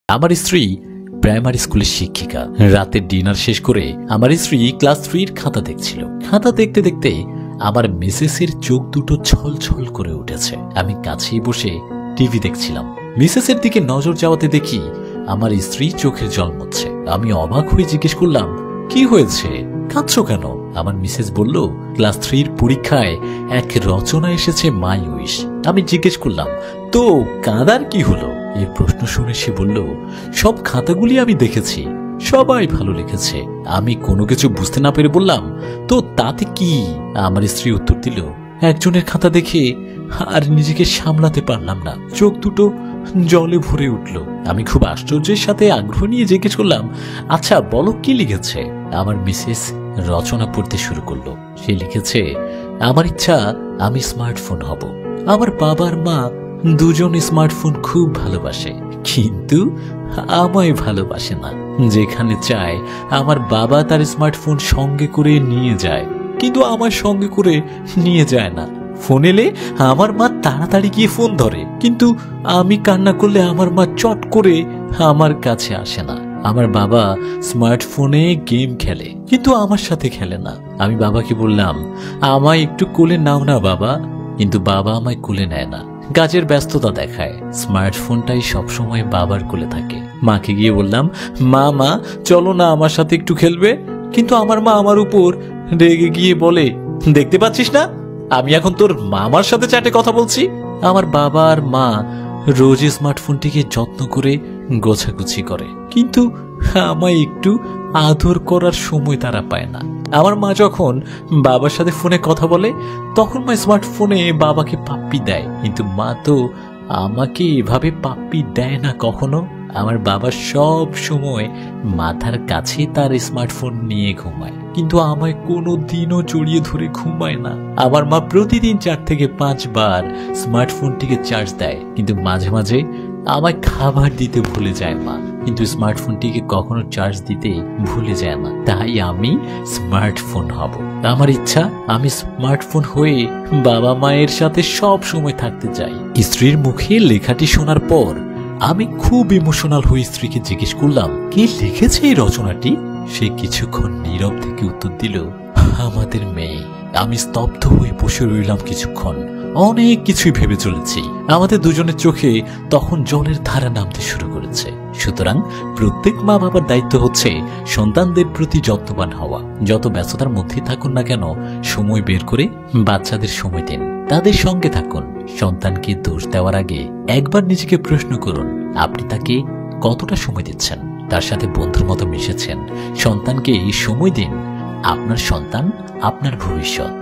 আমার স্ত্রী প্রাইমারি স্কুলের শিক্ষিকা। রাতের ডিনার শেষ করে আমার স্ত্রী ক্লাস 3 খাতা দেখছিল। খাতা দেখতে দেখতে আমার মিসেসের চোখ দুটো ছলছল করে উঠেছে। আমি কাছেই বসে টিভি দেখছিলাম। মিসেসের দিকে নজর যাওয়াতে দেখি আমার স্ত্রী চোখের জল মুছছে। আমি অবাক হয়ে জিজ্ঞেস করলাম, কি হয়েছে, কাঁদছো কেন? আমার মিসেস বলল, ক্লাস 3 পরীক্ষায় এক রচনা এসেছে মাই উইশ। আমি জিজ্ঞেস করলাম, তো কাঁদার কি হলো? এই প্রশ্ন শুনে সে বলল, সব খাতাগুলি আমি দেখেছি, সবাই ভালো লিখেছে। আমি কোনো কিছু বুঝতে না পেরে বললাম, তো তাতে কি? আমার স্ত্রী উত্তর দিল, একজনের খাতা দেখে আর নিজেকে সামলাতে পারলাম না, চোখ দুটো জলে ভরে উঠল। আমি খুব আশ্চর্যের সাথে আগ্রহ নিয়ে জিজ্ঞেস করলাম, আচ্ছা বলো কি লিখেছে? আমার মিসেস রচনা পড়তে শুরু করলো। সে লিখেছে, আমার ইচ্ছা আমি স্মার্টফোন হব। আমার বাবার মা দুজন স্মার্টফোন খুব ভালোবাসে, কিন্তু আমায় ভালোবাসে না। যেখানে চায় আমার বাবা তার স্মার্টফোন সঙ্গে করে নিয়ে যায়, কিন্তু আমার সঙ্গে করে নিয়ে যায় না। ফোন এলে আমার মা তাড়াতাড়ি গিয়ে ফোন ধরে, কিন্তু আমি কান্না করলে আমার মা চট করে আমার কাছে আসে না। আমার বাবা স্মার্টফোনে গেম খেলে, কিন্তু আমার সাথে খেলে না। আমি বাবাকে বললাম, আমায় একটু কোলে নাও না বাবা, কিন্তু বাবা আমায় কোলে নেয় না, কাজের ব্যস্ততা দেখায়। স্মার্টফোনটাই সবসময় বাবার কোলে থাকে। মাকে গিয়ে বললাম, মা চলো না আমার সাথে একটু খেলবে, কিন্তু আমার মা আমার উপর রেগে গিয়ে বলে, দেখতে পাচ্ছিস না আমি এখন তোর মামার সাথে চ্যাটে কথা বলছি। আমার বাবা আর মা রোজ স্মার্টফোনটিকে যত্ন করে গোছাগুছি করে, কিন্তু আমায় একটু আদর করার সময় তারা পায় না। আমার মা যখন বাবার সাথে ফোনে কথা বলে, তখন মা স্মার্টফোনে বাবাকে পাপ্পি দেয়, কিন্তু মা তো আমাকে এভাবে পাপ্পি দেয় না কখনো। আমার বাবা সব সময় মাথার কাছে তার স্মার্টফোন নিয়ে ঘুমায়, কিন্তু আমায় কোনো দিনও জড়িয়ে ধরে ঘুমায় না। আমার মা প্রতিদিন 4 থেকে 5 বার স্মার্টফোনটিকে চার্জ দেয়, কিন্তু মাঝে মাঝে আমায় খাবার দিতে ভুলে যায় মা, কিন্তু স্মার্টফোনটিকে কখনো চার্জ দিতে ভুলে যায় না। তাই আমি স্মার্টফোন হব। আমার ইচ্ছা আমি স্মার্টফোন হয়ে বাবা মায়ের সাথে সব সময় থাকতে চাই। স্ত্রীর মুখে লেখাটি শোনার পর আমি খুব ইমোশনাল হয়ে স্ত্রীকে জিজ্ঞেস করলাম, কে লিখেছে এই রচনাটি? সে কিছুক্ষণ নীরব থেকে উত্তর দিল, আমাদের মেয়ে। আমি স্তব্ধ হয়ে বসে রইলাম কিছুক্ষণ। অনেক কিছুই ভেবে চলেছি। আমাদের দুজনের চোখে তখন জলের ধারা নামতে শুরু করেছে। সুতরাং প্রত্যেক মা বাবার দায়িত্ব হচ্ছে সন্তানদের প্রতি যত্নবান হওয়া। যত ব্যস্ততার মধ্যে থাকুন না কেন, সময় বের করে বাচ্চাদের সময় দিন, তাদের সঙ্গে থাকুন। সন্তানকে দোষ দেওয়ার আগে একবার নিজেকে প্রশ্ন করুন, আপনি তাকে কতটা সময় দিচ্ছেন, তার সাথে বন্ধুর মতো মিশেছেন। সন্তানকে এই সময় দিন। আপনার সন্তান আপনার ভবিষ্যৎ।